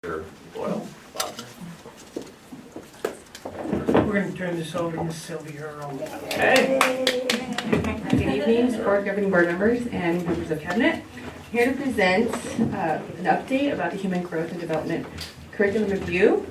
Or Boyle? We're going to turn this over to Sylvia Earl. Okay. Good evening, Board Governing Board members and members of Cabinet. I'm here to present an update about the Human Growth and Development Curriculum Review.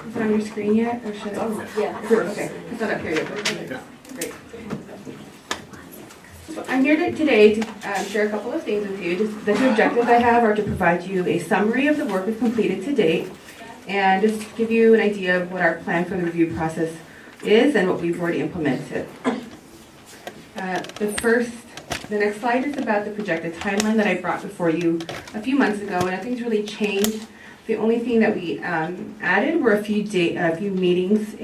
Is it on your screen yet, or should I? Yeah. Okay, it's not up here yet. Great. So I'm here today to share a couple of things with you. The two objectives I have are to provide you a summary of the work we've completed to date, and just to give you an idea of what our plan for the review process is and what we've already implemented. The next slide is about the projected timeline that I brought before you a few months ago, and nothing's really changed. The only thing that we added were a few meetings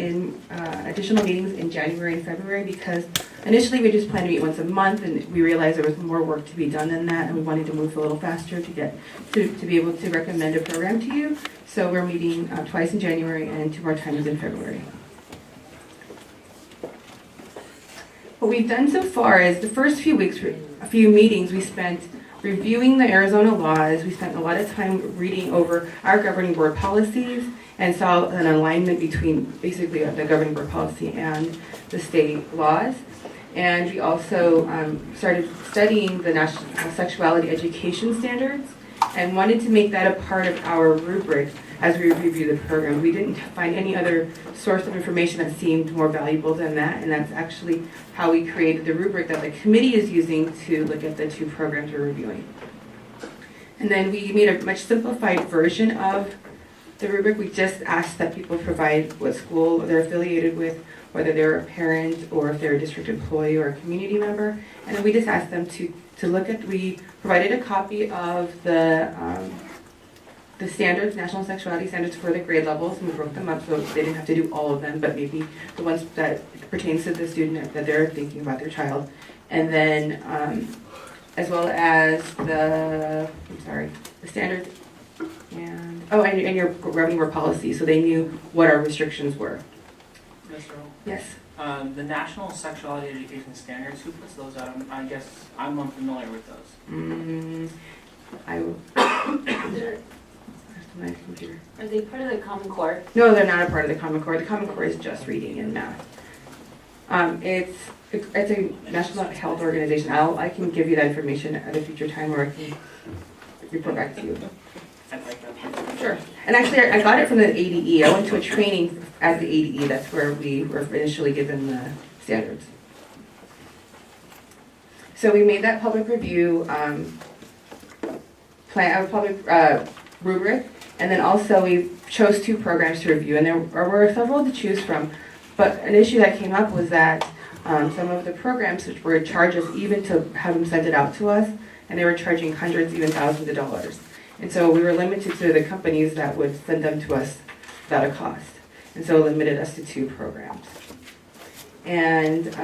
additional meetings in January and February, because initially we just planned to meet once a month, and we realized there was more work to be done than that, and we wanted to move a little faster to get to be able to recommend a program to you. So we're meeting twice in January and 2 more times in February. What we've done so far is the first few meetings we spent reviewing the Arizona laws. We spent a lot of time reading over our governing board policies and saw an alignment between basically the governing board policy and the state laws. And we also started studying the national sexuality education standards and wanted to make that a part of our rubric as we review the program. We didn't find any other source of information that seemed more valuable than that, and that's actually how we created the rubric that the committee is using to look at the two programs we're reviewing. And then we made a much simplified version of the rubric. We just asked that people provide what school they're affiliated with, whether they're a parent or if they're a district employee or a community member. And then we just asked them to look at, we provided a copy of the standards, national sexuality standards for the grade levels, and we broke them up so they didn't have to do all of them, but maybe the ones that pertains to the student that they're thinking about their child. And then, as well as the standards and your governing board policy, so they knew what our restrictions were. Mr. Earl? Yes. The National Sexuality Education Standards, who puts those out? I guess I'm unfamiliar with those. I will. My computer. Are they part of the Common Core? No, they're not a part of the Common Core. The Common Core is just reading and math. It's a national health organization. I can give you that information at a future time, or I can report back to you. I'd like that. Sure. And actually, I got it from the ADE. I went to a training at the ADE. That's where we were initially given the standards. So we made that public review rubric, and then also we chose 2 programs to review, and there were several to choose from. But an issue that came up was that some of the programs which were charges even to have them sent it out to us, and they were charging hundreds, even thousands of dollars. And so we were limited to the companies that would send them to us without a cost. And so it limited us to 2 programs. And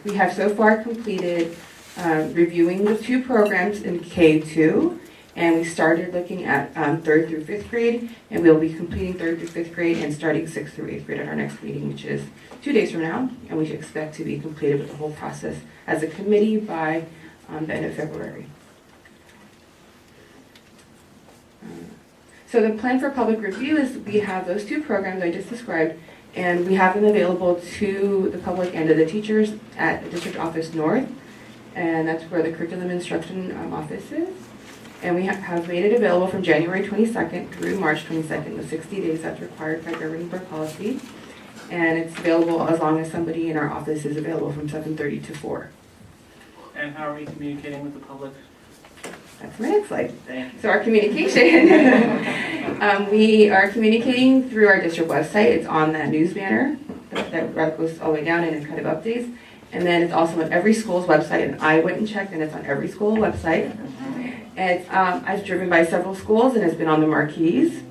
we have so far completed reviewing the 2 programs in K2, and we started looking at 3rd through 5th grade, and we'll be completing 3rd through 5th grade and starting 6th through 8th grade at our next meeting, which is 2 days from now, and we should expect to be completed with the whole process as a committee by the end of February. So the plan for public review is we have those 2 programs I just described, and we have them available to the public and to the teachers at the District Office North, and that's where the Curriculum Instruction Office is. And we have made it available from January 22nd through March 22nd, the 60 days that's required by governing board policy. And it's available as long as somebody in our office is available from 7:30 to 4. And how are we communicating with the public? That's my next slide. Thank you. So our communication, we are communicating through our district website. It's on that news banner that goes all the way down and it kind of updates. And then it's also on every school's website, and I went and checked, and it's on every school website. And I've driven by several schools and it's been on the marquees.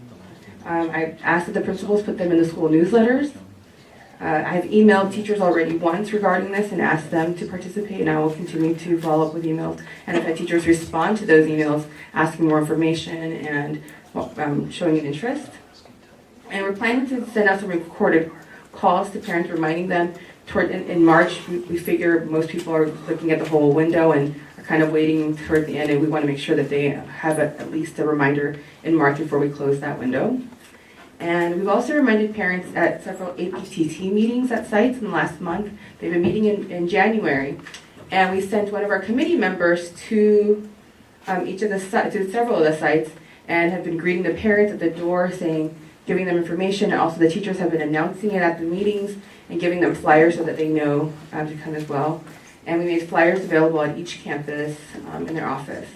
I asked that the principals put them in the school newsletters. I've emailed teachers already once regarding this and asked them to participate, and I will continue to follow up with emails. And if teachers respond to those emails, asking more information and showing an interest. And we're planning to send out some recorded calls to parents, reminding them in March. We figure most people are looking at the whole window and are kind of waiting toward the end, and we want to make sure that they have at least a reminder in March before we close that window. And we've also reminded parents at several APTT meetings at sites in the last month. They've been meeting in January, and we sent one of our committee members to several of the sites and have been greeting the parents at the door, giving them information, and also the teachers have been announcing it at the meetings and giving them flyers so that they know to come as well. And we made flyers available at each campus in their office.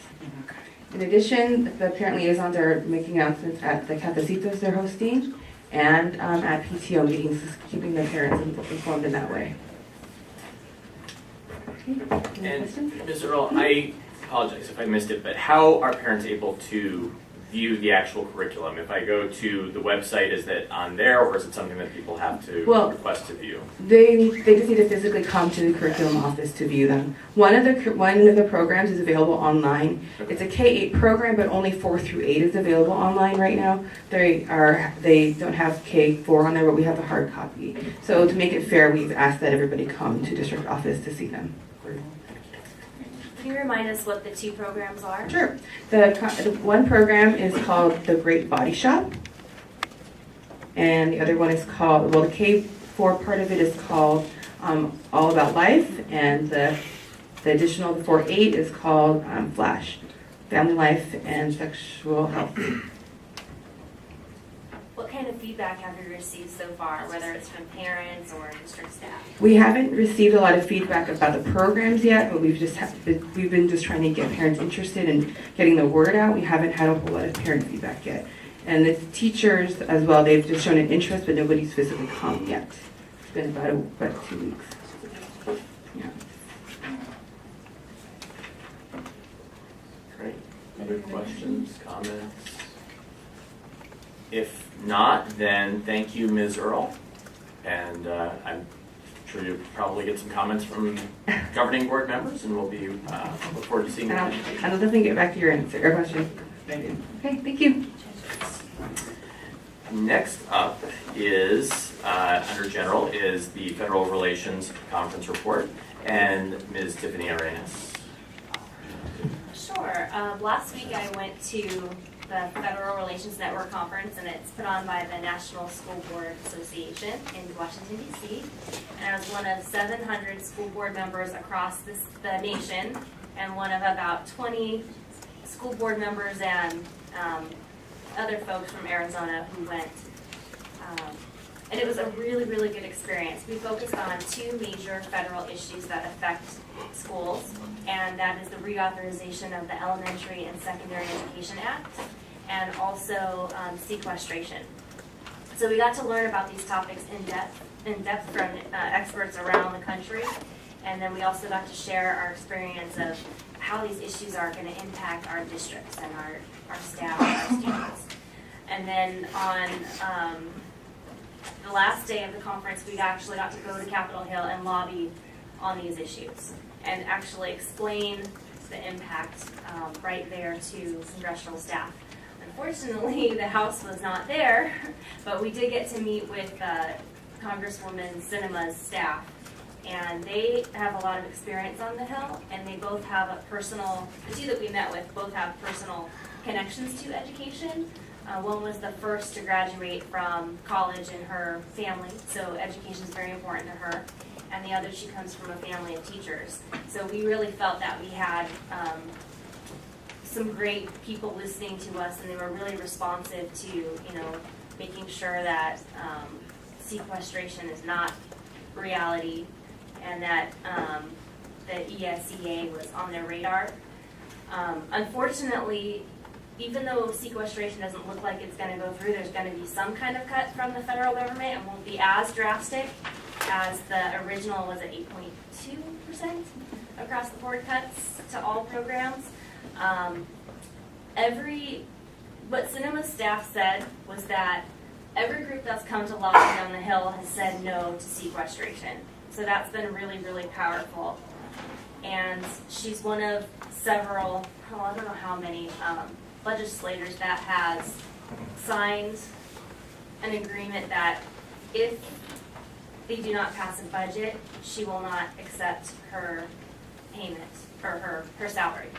In addition, the parent liaisons are making announcements at the cafecitos they're hosting and at PTO meetings, keeping the parents informed in that way. Okay. Any And questions? Ms. Earl, I apologize if I missed it, but how are parents able to view the actual curriculum? If I go to the website, is that on there, or is it something that people have to request to view? They just need to physically come to the curriculum office to view them. One of the programs is available online. It's a K-8 program, but only 4 through 8 is available online right now. They don't have K-4 on there, but we have a hard copy. So to make it fair, we've asked that everybody come to district office to see them. Can you remind us what the two programs are? Sure. The one program is called The Great Body Shop. And the other one is called, the K-4 part of it is called All About Life. And the additional, the 4-8 is called Flash, Family Life and Sexual Health. What kind of feedback have you received so far, whether it's from parents or district staff? We haven't received a lot of feedback about the programs yet, but we've been just trying to get parents interested in getting the word out. We haven't had a whole lot of parent feedback yet. And the teachers as well, they've just shown an interest, but nobody's physically come yet. It's been about 2 weeks. Yeah. Great. Other questions, comments? If not, then thank you, Ms. Earl. And I'm sure you'll probably get some comments from governing board members, and we'll be look forward to seeing you. I'll definitely get back to your question. Okay, thank you. Next up is, under general, is the Federal Relations Conference Report, and Ms. Tiffany Arenas. Sure. Last week I went to the Federal Relations Network Conference, and it's put on by the National School Board Association in Washington, D.C. And I was one of 700 school board members across the nation, and one of about 20 school board members and other folks from Arizona who went. And it was a really, really good experience. We focused on two major federal issues that affect schools, and that is the reauthorization of the Elementary and Secondary Education Act, and also sequestration. So we got to learn about these topics in depth from experts around the country, and then we also got to share our experience of how these issues are going to impact our districts and our staff and our students. And then on the last day of the conference, we actually got to go to Capitol Hill and lobby on these issues and actually explain the impact right there to congressional staff. Unfortunately, the House was not there, but we did get to meet with Congresswoman Sinema's staff, and they have a lot of experience on the Hill, and they both have the two that we met with both have personal connections to education. One was the first to graduate from college in her family, so education is very important to her. And the other, she comes from a family of teachers. So we really felt that we had some great people listening to us, and they were really responsive to, making sure that sequestration is not reality, and that the ESEA was on their radar. Unfortunately, even though sequestration doesn't look like it's going to go through, there's going to be some kind of cut from the federal government. It won't be as drastic as the original was at 8.2% across the board cuts to all programs. What Sinema's staff said was that every group that's come to Lobby Down the Hill has said no to sequestration. So that's been really, really powerful. And she's one of several, I don't know how many, legislators that has signed an agreement that if they do not pass a budget, she will not accept her payment or her salary.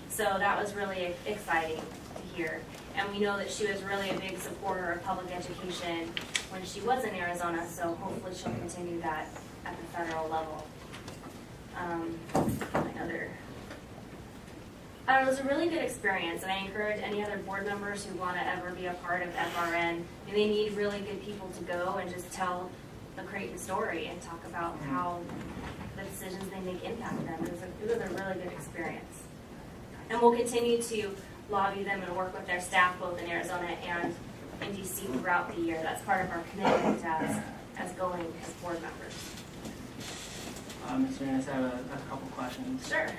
So that was really exciting to hear. And we know that she was really a big supporter of public education when she was in Arizona, so hopefully she'll continue that at the federal level. It was a really good experience, and I encourage any other board members who want to ever be a part of FRN. They need really good people to go and just tell the Creighton story and talk about how the decisions they make impact them. It was a really good experience. And we'll continue to lobby them and work with their staff both in Arizona and in DC throughout the year. That's part of our commitment as going as board members. Ms. Manis, I have a couple questions. Sure.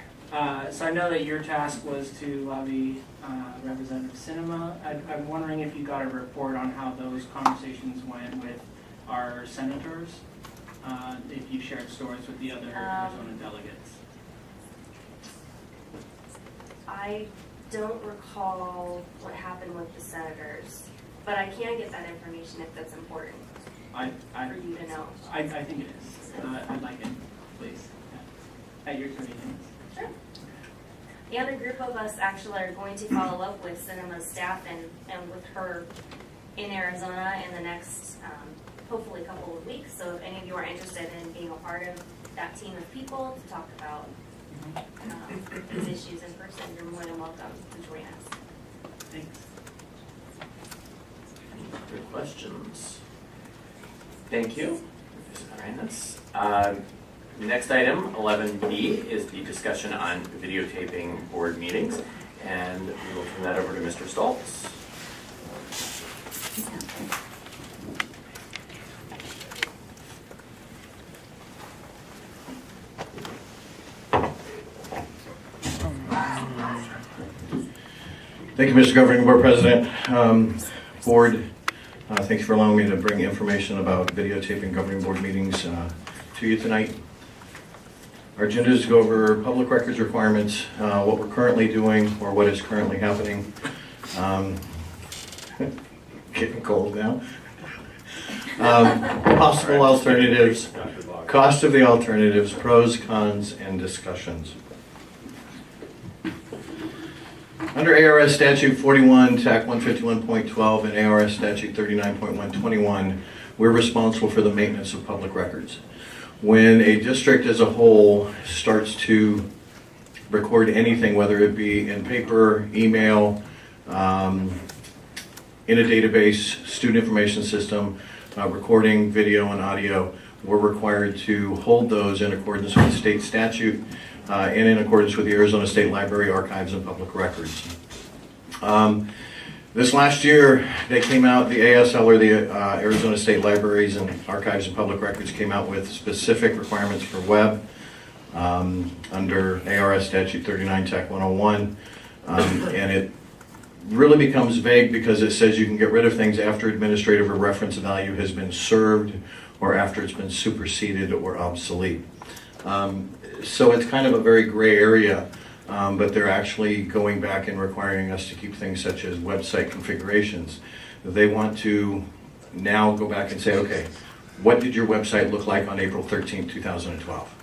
So I know that your task was to lobby Representative Sinema. I'm wondering if you got a report on how those conversations went with our senators, if you shared stories with the other Arizona delegates. I don't recall what happened with the senators, but I can get that information if that's important for you to know. I think it is. I'd like it, please, at your convenience. Sure. The other group of us actually are going to follow up with Sinema's staff and with her in Arizona in the next, hopefully, couple of weeks. So if any of you are interested in being a part of that team of people to talk about these issues in person, you're more than welcome to join us. Thanks. Any other questions? Thank you, Ms. Arenas. Next item, 11B, is the discussion on videotaping board meetings, and we will turn that over to Mr. Stoltz. Thank you, Mr. Governing Board President. Board, thanks for allowing me to bring information about videotaping governing board meetings to you tonight. Our agenda is to go over public records requirements, what we're currently doing or what is currently happening. Getting cold now. Possible alternatives, cost of the alternatives, pros, cons, and discussions. Under ARS Statute 41, TAC 151.12, and ARS Statute 39.121, we're responsible for the maintenance of public records. When a district as a whole starts to record anything, whether it be in paper, email, in a database, student information system, recording video and audio, we're required to hold those in accordance with state statute and in accordance with the Arizona State Library Archives and Public Records. This last year, they came out, the ASL, or the Arizona State Libraries and Archives and Public Records, came out with specific requirements for web under ARS Statute 39, TAC 101, and it really becomes vague because it says you can get rid of things after administrative or reference value has been served or after it's been superseded or obsolete. So it's kind of a very gray area. But they're actually going back and requiring us to keep things such as website configurations. They want to now go back and say, okay, what did your website look like on April 13, 2012?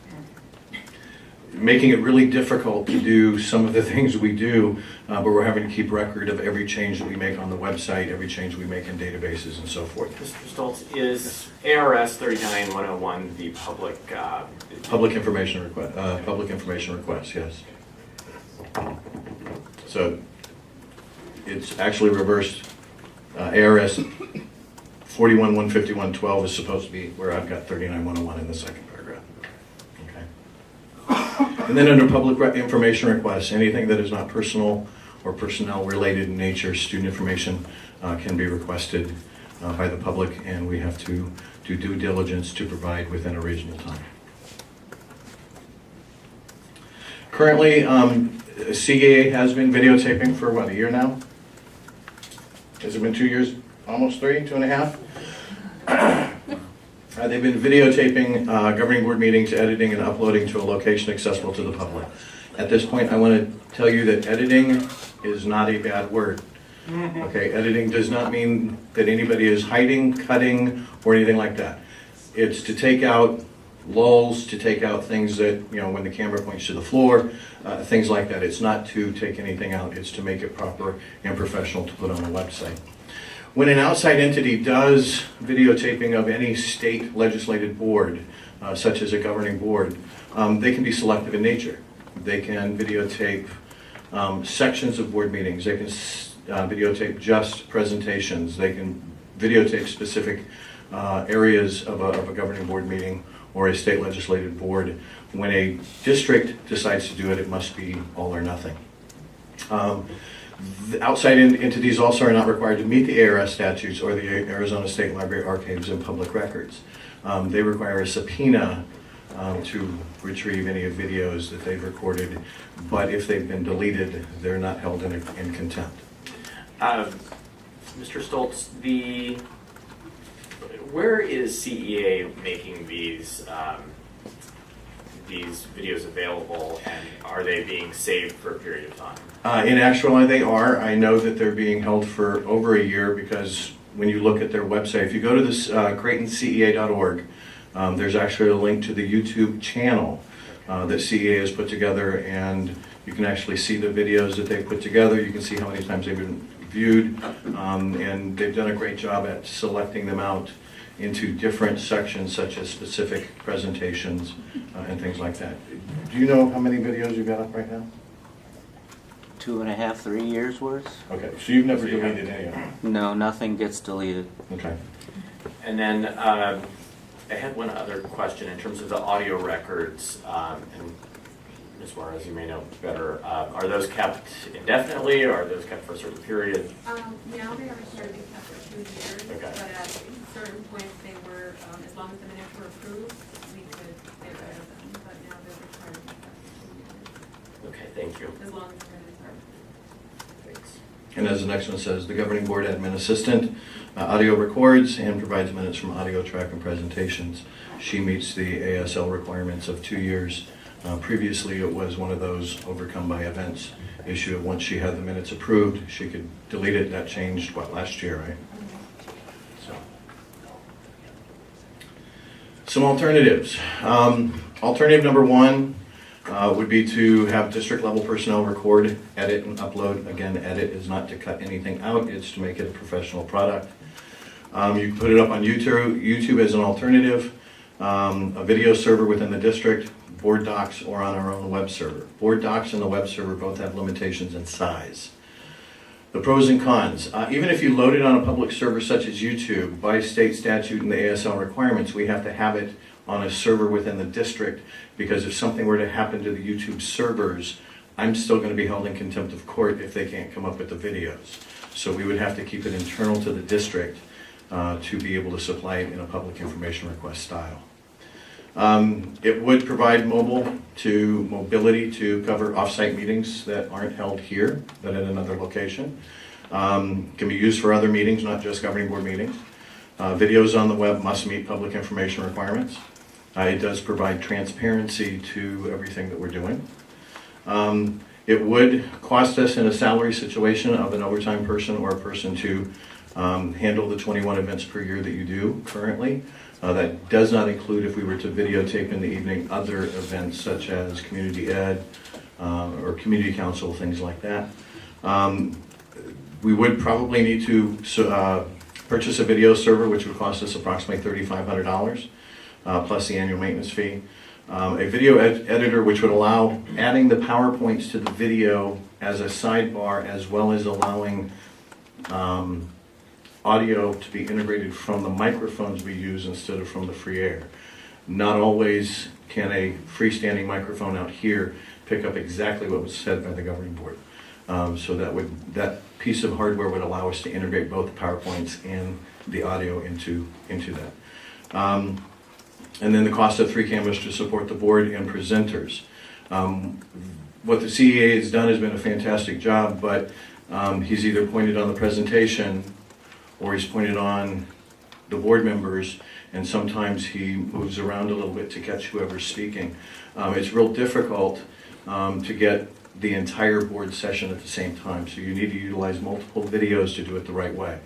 Making it really difficult to do some of the things we do, but we're having to keep record of every change that we make on the website, every change we make in databases and so forth. Mr. Stoltz, is ARS 39.101 the public information request, yes. So it's actually reversed. ARS 41.151.12 is supposed to be where I've got 39.101 in the second paragraph. Okay. And then under public information requests, anything that is not personal or personnel related in nature, student information can be requested by the public, and we have to do due diligence to provide within a reasonable time. Currently, CAA has been videotaping for what, a year now? Has it been 2 years? almost 3, 2.5. They've been videotaping governing board meetings, editing and uploading to a location accessible to the public. At this point, I want to tell you that editing is not a bad word. Okay, editing does not mean that anybody is hiding, cutting, or anything like that. It's to take out lulls, to take out things that, you know, when the camera points to the floor, things like that. It's not to take anything out, it's to make it proper and professional to put on a website. When an outside entity does videotaping of any state legislated board, such as a governing board, they can be selective in nature. They can videotape sections of board meetings. They can videotape just presentations. They can videotape specific areas of a governing board meeting or a state legislated board. When a district decides to do it, it must be all or nothing. The outside entities also are not required to meet the ARS statutes or the Arizona State Library Archives and Public Records. They require a subpoena to retrieve any of videos that they've recorded, but if they've been deleted, they're not held in contempt. Mr. Stoltz, where is CEA making these videos available, and are they being saved for a period of time? In actuality, they are. I know that they're being held for over a year because when you look at their website, if you go to this CreightonCEA.org, there's actually a link to the YouTube channel that CEA has put together, and you can actually see the videos that they put together. You can see how many times they've been viewed, and they've done a great job at selecting them out into different sections, such as specific presentations and things like that. Do you know how many videos you've got up right now? 2.5, 3 years worth? Okay, so you've never deleted any of them? No, nothing gets deleted. Okay. And then I had one other question in terms of the audio records, and Ms. Juarez, you may know better. Are those kept indefinitely, or are those kept for a certain period? Now they are required to be kept for 2 years, Okay. but at certain points they were, as long as the minutes were approved, we could get rid of them, but now they're required to be kept for 2 years, Okay, thank you. as long as the minutes are approved. Thanks. And as the next one says, the governing board admin assistant audio records and provides minutes from audio track and presentations. She meets the ASL requirements of 2 years. Previously, it was one of those overcome by events issue. Once she had the minutes approved, she could delete it. That changed, what, last year, right? So, some alternatives. Alternative number one would be to have district level personnel record, edit, and upload. Again, edit is not to cut anything out, it's to make it a professional product. You can put it up on YouTube as an alternative, a video server within the district, board docs, or on our own web server. Board docs and the web server both have limitations in size. The pros and cons. Even if you load it on a public server such as YouTube, by state statute and the ASL requirements, we have to have it on a server within the district, because if something were to happen to the YouTube servers, I'm still going to be held in contempt of court if they can't come up with the videos. So we would have to keep it internal to the district to be able to supply it in a public information request style. It would provide mobility to cover off-site meetings that aren't held here, but at another location. Can be used for other meetings, not just governing board meetings. Videos on the web must meet public information requirements. It does provide transparency to everything that we're doing. It would cost us in a salary situation of an overtime person or a person to handle the 21 events per year that you do currently. That does not include if we were to videotape in the evening other events such as community ed or community council, things like that. We would probably need to purchase a video server, which would cost us approximately $3,500 plus the annual maintenance fee. A video editor, which would allow adding the PowerPoints to the video as a sidebar, as well as allowing audio to be integrated from the microphones we use instead of from the free air. Not always can a freestanding microphone out here pick up exactly what was said by the governing board. So that piece of hardware would allow us to integrate both the PowerPoints and the audio into that. And then the cost of 3 cameras to support the board and presenters. What the CEA has done has been a fantastic job, but he's either pointed on the presentation or he's pointed on the board members, and sometimes he moves around a little bit to catch whoever's speaking. It's real difficult to get the entire board session at the same time, so you need to utilize multiple videos to do it the right way.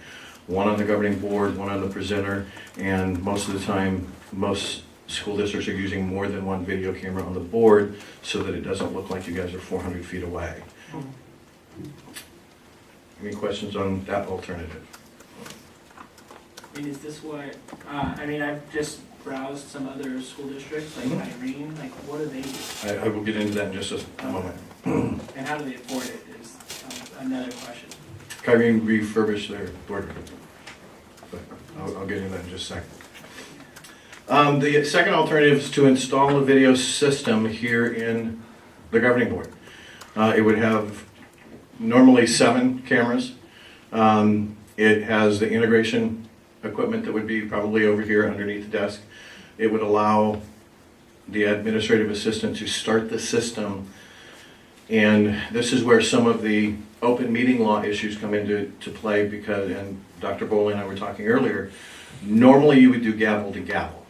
One on the governing board, one on the presenter, and most of the time, most school districts are using more than one video camera on the board so that it doesn't look like you guys are 400 feet away. Any questions on that alternative? I mean, is this what, I mean, I've just browsed some other school districts, like Irene, like what do they do? I will get into that in just a moment. And how do they afford it is another question. Kyrene refurbished their board room. But I'll get into that in just a second. The second alternative is to install a video system here in the governing board. It would have normally 7 cameras. It has the integration equipment that would be probably over here underneath the desk. It would allow the administrative assistant to start the system, and this is where some of the open meeting law issues come into play, because, and Dr. Bowley and I were talking earlier, normally you would do gavel to gavel.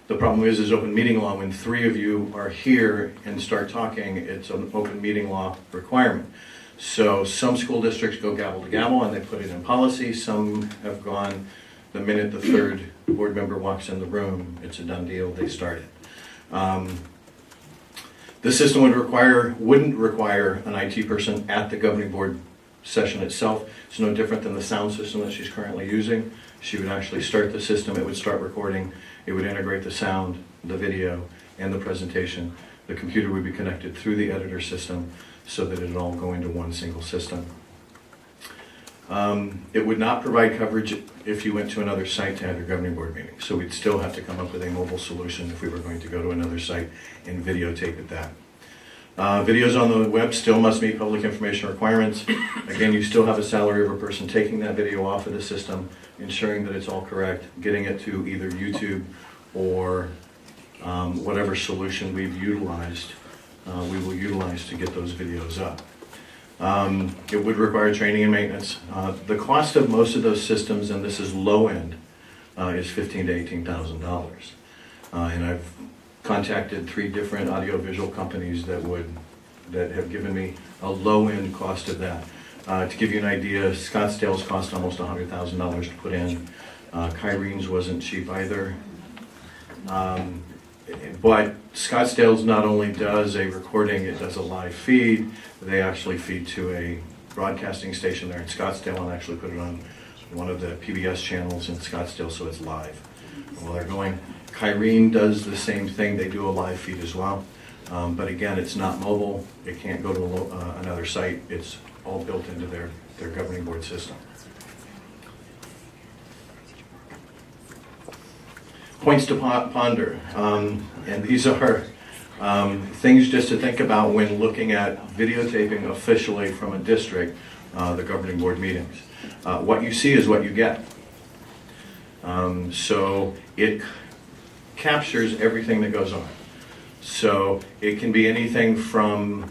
The problem is open meeting law, when 3 of you are here and start talking, it's an open meeting law requirement. So some school districts go gavel to gavel and they put it in policy. Some have gone the minute the 3rd board member walks in the room, it's a done deal, they start it. The system wouldn't require an IT person at the governing board session itself. It's no different than the sound system that she's currently using. She would actually start the system, it would start recording, it would integrate the sound, the video, and the presentation. The computer would be connected through the editor system so that it would all go into one single system. It would not provide coverage if you went to another site to have your governing board meeting. So we'd still have to come up with a mobile solution if we were going to go to another site and videotape it that. Videos on the web still must meet public information requirements. Again, you still have a salary of a person taking that video off of the system, ensuring that it's all correct, getting it to either YouTube or whatever solution we've utilized, we will utilize to get those videos up. It would require training and maintenance. The cost of most of those systems, and this is low end, is $15,000 to $18,000. And I've contacted 3 different audiovisual companies that have given me a low end cost of that. To give you an idea, Scottsdale's cost almost $100,000 to put in. Kyrene's wasn't cheap either. But Scottsdale's not only does a recording, it does a live feed. They actually feed to a broadcasting station there in Scottsdale and actually put it on one of the PBS channels in Scottsdale, so it's live while they're going. Kyrene does the same thing. They do a live feed as well. But again, it's not mobile. It can't go to another site. It's all built into their governing board system. Points to ponder, and these are things just to think about when looking at videotaping officially from a district, the governing board meetings. What you see is what you get. So it captures everything that goes on. So it can be anything from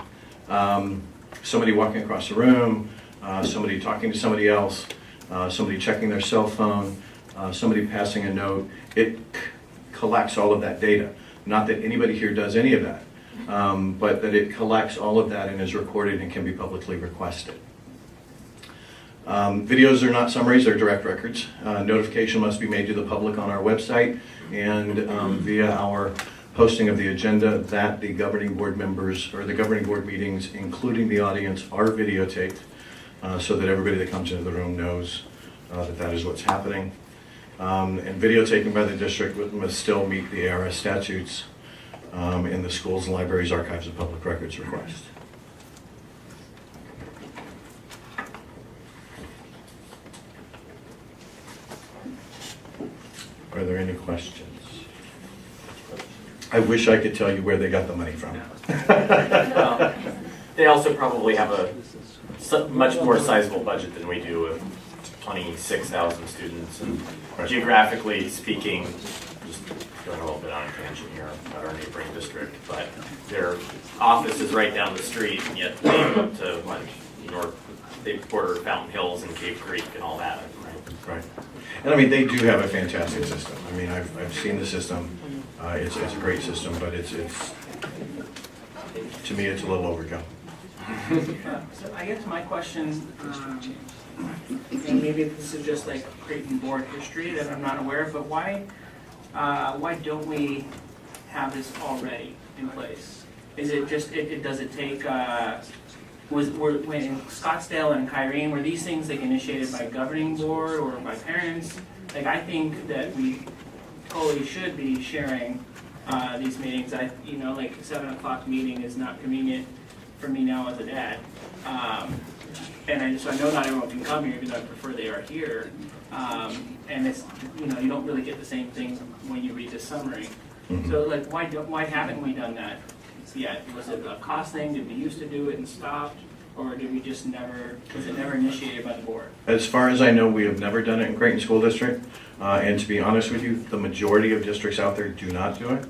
somebody walking across the room, somebody talking to somebody else, somebody checking their cell phone, somebody passing a note. It collects all of that data. Not that anybody here does any of that, but that it collects all of that and is recorded and can be publicly requested. Videos are not summaries, they're direct records. Notification must be made to the public on our website and via our posting of the agenda that the governing board members, or the governing board meetings, including the audience, are videotaped so that everybody that comes into the room knows that is what's happening. And videotaping by the district must still meet the ARS statutes in the schools and libraries, archives, and public records request. Are there any questions? I wish I could tell you where they got the money from. Well, they also probably have a much more sizable budget than we do, with 26,000 students, and geographically speaking, just going a little bit on a tangent here about our neighboring district, but their office is right down the street, and yet they go to they border Fountain Hills and Cave Creek and all that, right? Right. And I mean, they do have a fantastic system. I mean, I've seen the system. It's a great system, but it's to me, it's a little overkill. So I guess my question, and maybe this is just like Creighton board history that I'm not aware of, but why don't we have this already in place? Is it just, does it take, when in Scottsdale and Kyrene, were these things like initiated by governing board or by parents? Like, I think that we totally should be sharing these meetings. Like 7 o'clock meeting is not convenient for me now as a dad. And I know not everyone can come here, even though I prefer they are here. And it's, you don't really get the same thing when you read the summary. So like, why haven't we done that yet? Was it a cost thing? Did we used to do it and stopped? Or did we just was it never initiated by the board? As far as I know, we have never done it in Creighton School District. And to be honest with you, the majority of districts out there do not do it.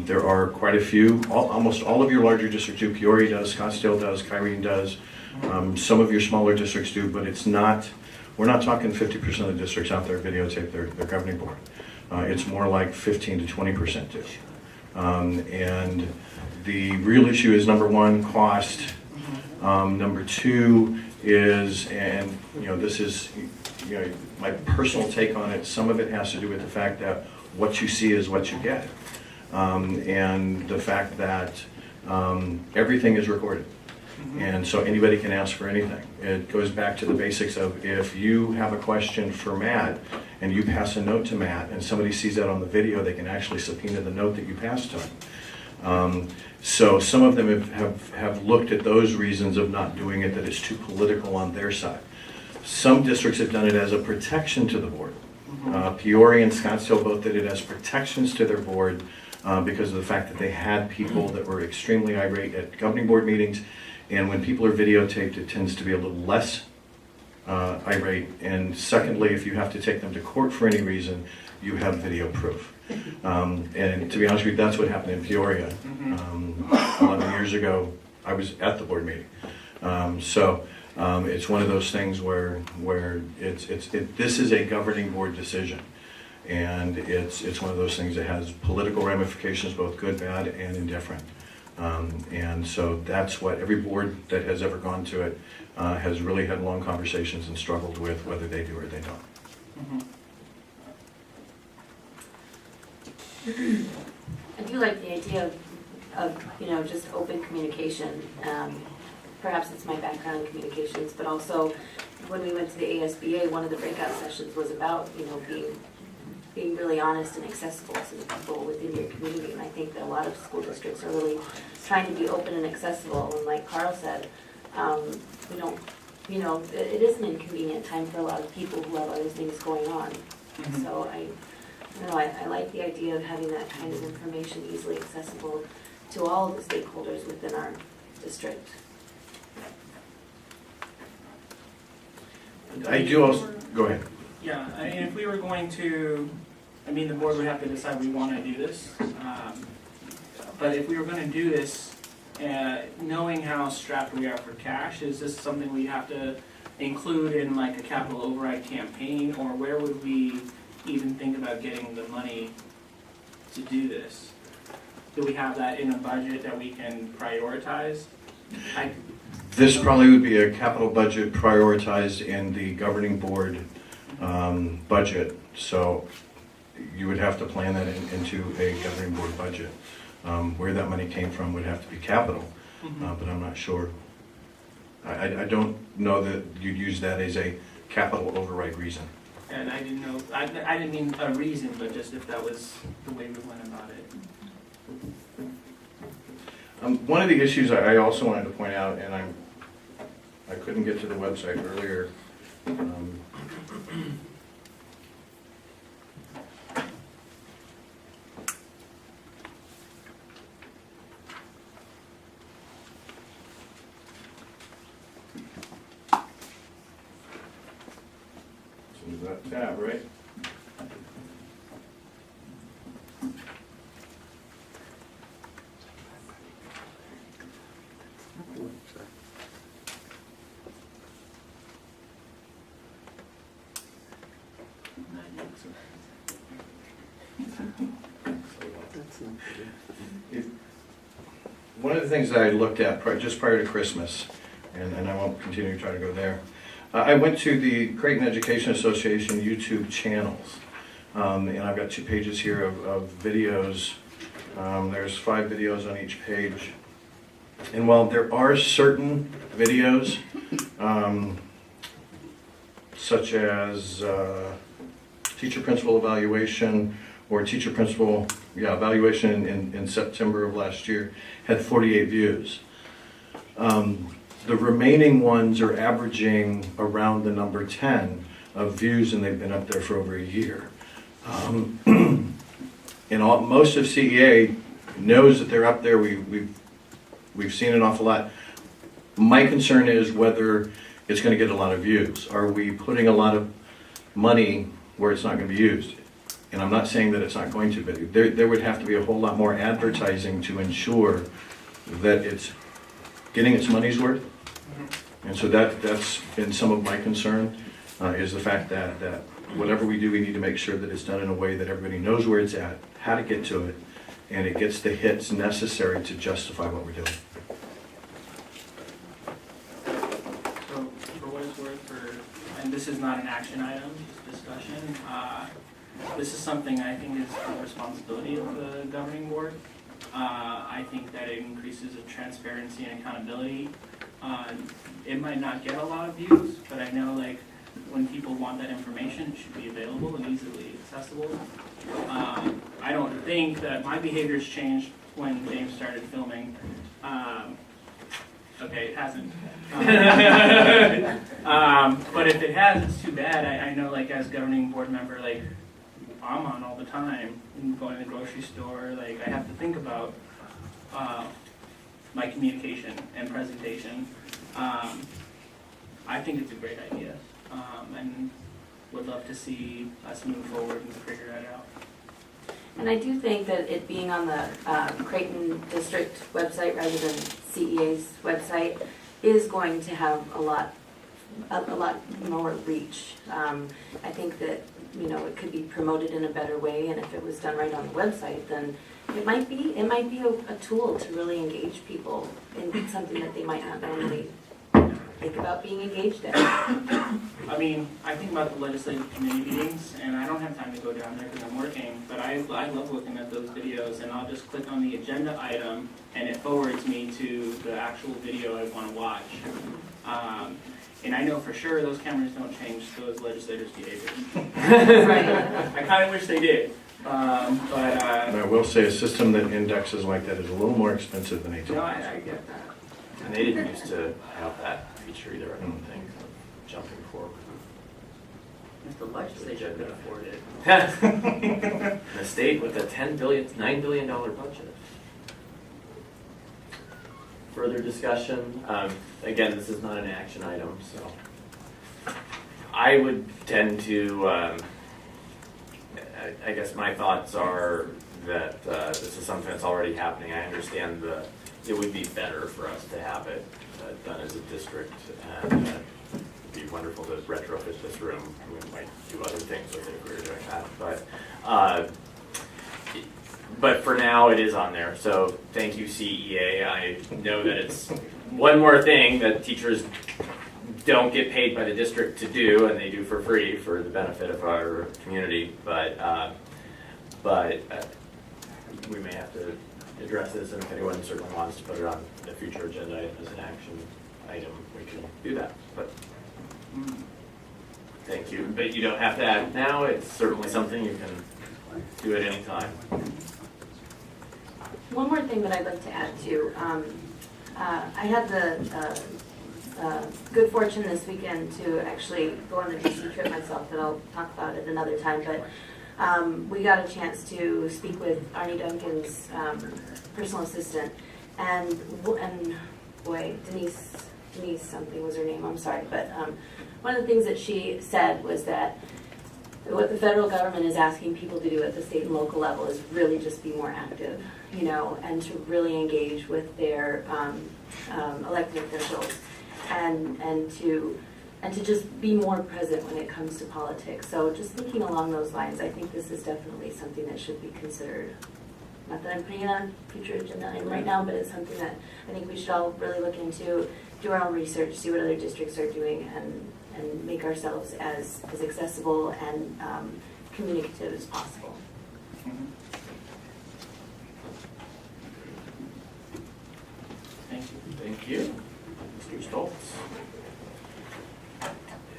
There are quite a few, almost all of your larger districts do. Peoria does, Scottsdale does, Kyrene does. Some of your smaller districts do, but it's not, we're not talking 50% of the districts out there videotape their governing board. It's more like 15 to 20% do. And the real issue is, number one, cost. Number two is, and this is my personal take on it, some of it has to do with the fact that what you see is what you get. And the fact that everything is recorded. And so anybody can ask for anything. It goes back to the basics of, if you have a question for Matt and you pass a note to Matt and somebody sees that on the video, they can actually subpoena the note that you passed to him. So some of them have looked at those reasons of not doing it, that it's too political on their side. Some districts have done it as a protection to the board. Peoria and Scottsdale both did it as protections to their board because of the fact that they had people that were extremely irate at governing board meetings. And when people are videotaped, it tends to be a little less irate. And secondly, if you have to take them to court for any reason, you have video proof. And to be honest with you, that's what happened in Peoria. 11 years ago, I was at the board meeting. It's one of those things where this is a governing board decision. And it's one of those things that has political ramifications, both good, bad, and indifferent. And so that's what every board that has ever gone to it has really had long conversations and struggled with whether they do or they don't. I do like the idea of just open communication. Perhaps it's my background in communications, but also when we went to the ASBA, one of the breakout sessions was about being really honest and accessible to the people within your community. And I think that a lot of school districts are really trying to be open and accessible. And like Carl said, we don't, it is an inconvenient time for a lot of people who have other things going on. So I like the idea of having that kind of information easily accessible to all of the stakeholders within our district. I do also, go ahead. Yeah, I mean, if we were going to, the board would have to decide we want to do this. But if we were going to do this, knowing how strapped we are for cash, is this something we have to include in like a capital override campaign, or where would we even think about getting the money to do this? Do we have that in a budget that we can prioritize? This probably would be a capital budget prioritized in the governing board budget. So you would have to plan that into a governing board budget. Where that money came from would have to be capital, but I'm not sure. I don't know that you'd use that as a capital override reason. And I didn't know, I didn't mean a reason, but just if that was the way we went about it. One of the issues I also wanted to point out, and I couldn't get to the website earlier. So that tab, right? One of the things that I looked at just prior to Christmas, and I won't continue to try to go there, I went to the Creighton Education Association YouTube channels, and I've got 2 pages here of videos. There's 5 videos on each page. And while there are certain videos, such as teacher-principal evaluation or teacher-principal evaluation in September of last year, had 48 views. The remaining ones are averaging around the number 10 of views, and they've been up there for over a year. Most of CEA knows that they're up there. We've seen an awful lot. My concern is whether it's going to get a lot of views. Are we putting a lot of money where it's not going to be used? And I'm not saying that it's not going to be. There would have to be a whole lot more advertising to ensure that it's getting its money's worth. And so that's been some of my concern, is the fact that whatever we do, we need to make sure that it's done in a way that everybody knows where it's at, how to get to it, and it gets the hits necessary to justify what we're doing. So for what it's worth, and this is not an action item, just discussion, this is something I think is the responsibility of the governing board. I think that it increases the transparency and accountability. It might not get a lot of views, but I know like when people want that information, it should be available and easily accessible. I don't think that my behavior's changed when James started filming. Okay, it hasn't. But if it has, it's too bad. I know like as governing board member, like I'm on all the time, and going to the grocery store, like I have to think about my communication and presentation. I think it's a great idea, and would love to see us move forward and figure that out. And I do think that it being on the Creighton District website rather than CEA's website is going to have a lot more reach. I think that, you know, it could be promoted in a better way, and if it was done right on the website, then it might be a tool to really engage people in something that they might not normally think about being engaged in. I mean, I think about the legislative committee meetings, and I don't have time to go down there because I'm working, but I love looking at those videos, and I'll just click on the agenda item, and it forwards me to the actual video I want to watch. And I know for sure those cameras don't change those legislators' behavior. Right. I kind of wish they did. And I will say a system that indexes like that is a little more expensive than AT&T. No, I get that. And they didn't used to have that feature either, I don't think, of jumping forward. If the legislature could afford it. The state with a $9 billion budget. Further discussion? Again, this is not an action item, so I would tend to, I guess my thoughts are that this is something that's already happening. I understand it would be better for us to have it done as a district, and it'd be wonderful to retrofit this room. We might do other things with it if we were doing that, but for now it is on there. So thank you, CEA. I know that it's one more thing that teachers don't get paid by the district to do, and they do for free for the benefit of our community. But we may have to address this, and if anyone certainly wants to put it on the future agenda item as an action item, we can do that. But thank you. But you don't have to act now. It's certainly something you can do at any time. One more thing that I'd like to add to, I had the good fortune this weekend to actually go on the DC trip myself, and I'll talk about it another time, but we got a chance to speak with Arnie Duncan's personal assistant, and boy, Denise something was her name, I'm sorry, but one of the things that she said was that what the federal government is asking people to do at the state and local level is really just be more active, you know, and to really engage with their elected officials, and to and to just be more present when it comes to politics. So just thinking along those lines, I think this is definitely something that should be considered. Not that I'm putting it on future agenda item right now, but it's something that I think we should all really look into, do our own research, see what other districts are doing, and make ourselves as accessible and communicative as possible. Mhm. Thank you. Thank you, Mr. Stoltz.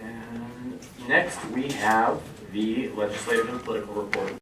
And next, we have the legislative and political report.